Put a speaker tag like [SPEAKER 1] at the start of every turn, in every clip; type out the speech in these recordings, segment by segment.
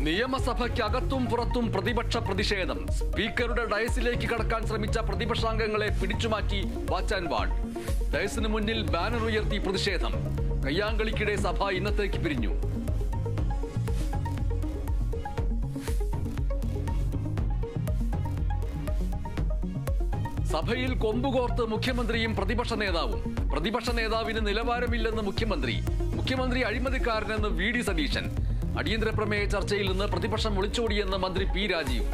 [SPEAKER 1] നിയമസഭയ്ക്കകത്തും പുറത്തും പ്രതിപക്ഷ പ്രതിഷേധം. സ്പീക്കറുടെ ഡയസിലേക്ക് കടക്കാൻ ശ്രമിച്ച പ്രതിപക്ഷാംഗങ്ങളെ പിടിച്ചുമാറ്റി വാച്ച് ആൻഡ് വാർഡ്. ഡയസിന് മുന്നിൽ ബാനർ ഉയർത്തി പ്രതിഷേധം. കയ്യാങ്കളിക്കിടെ സഭ ഇന്നത്തേക്ക് പിരിഞ്ഞു. സഭയിൽ കൊമ്പുകോർത്ത് മുഖ്യമന്ത്രിയും പ്രതിപക്ഷ നേതാവും. പ്രതിപക്ഷ നേതാവിന് നിലവാരമില്ലെന്ന് മുഖ്യമന്ത്രി അഴിമതിക്കാരനെന്ന് വി ഡി സതീശൻ. അടിയന്തര പ്രമേയ ചർച്ചയിൽ നിന്ന് പ്രതിപക്ഷം ഒളിച്ചോടിയെന്ന് മന്ത്രി പി രാജീവ്.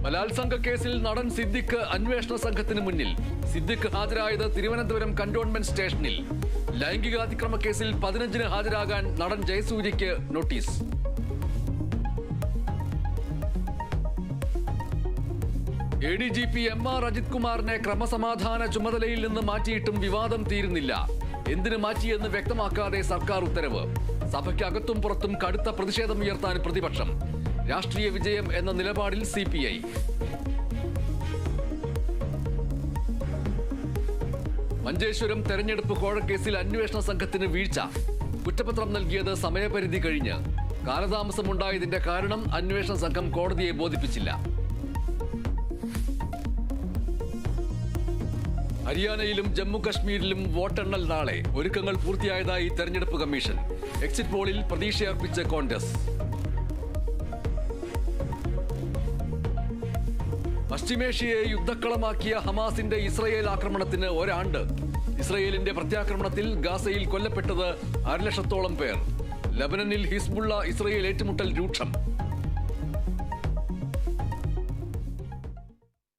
[SPEAKER 1] ബലാത്സംഗ കേസിൽ നടൻ സിദ്ദിഖ് അന്വേഷണ സംഘത്തിന് മുന്നിൽ. സിദ്ദിഖ് ഹാജരായത് തിരുവനന്തപുരം കന്റോൺമെന്റ് സ്റ്റേഷനിൽ. ലൈംഗികാതിക്രമ കേസിൽ 15-ന് ഹാജരാകാൻ നടൻ ജയസൂര്യയ്ക്ക് നോട്ടീസ്. ADGP MR അജിത് കുമാറിനെ ക്രമസമാധാന ചുമതലയിൽ നിന്ന് മാറ്റിയിട്ടും വിവാദം തീരുന്നില്ല. എന്തിനു മാറ്റിയെന്ന് വ്യക്തമാക്കാതെ സർക്കാർ ഉത്തരവ്. സഭയ്ക്കകത്തും പുറത്തും കടുത്ത പ്രതിഷേധമുയർത്താൻ പ്രതിപക്ഷം. രാഷ്ട്രീയ വിജയം എന്ന നിലപാടിൽ CPI. മഞ്ചേശ്വരം തെരഞ്ഞെടുപ്പ് കോഴക്കേസിൽ അന്വേഷണ സംഘത്തിന് വീഴ്ച. കുറ്റപത്രം നൽകിയത് സമയപരിധി കഴിഞ്ഞ്. കാലതാമസമുണ്ടായതിന്റെ കാരണം അന്വേഷണ സംഘം കോടതിയെ ബോധിപ്പിച്ചില്ല. ഹരിയാനയിലും ജമ്മു കശ്മീരിലും വോട്ടെണ്ണൽ നാളെ. ഒരുക്കങ്ങൾ പൂർത്തിയായതായി തെരഞ്ഞെടുപ്പ് കമ്മീഷൻ. എക്സിറ്റ് പോളിൽ പ്രതീക്ഷയർപ്പിച്ച് കോൺഗ്രസ്. പശ്ചിമേഷ്യയെ യുദ്ധക്കളമാക്കിയ ഹമാസിന്റെ ഇസ്രയേൽ ആക്രമണത്തിന് ഒരാണ്ട്. ഇസ്രയേലിന്റെ പ്രത്യാക്രമണത്തിൽ ഗാസയിൽ കൊല്ലപ്പെട്ടത് 1,00,000-ഓളം പേർ. ലബനനിൽ ഹിസ്ബുള്ള ഇസ്രയേൽ ഏറ്റുമുട്ടൽ രൂക്ഷം.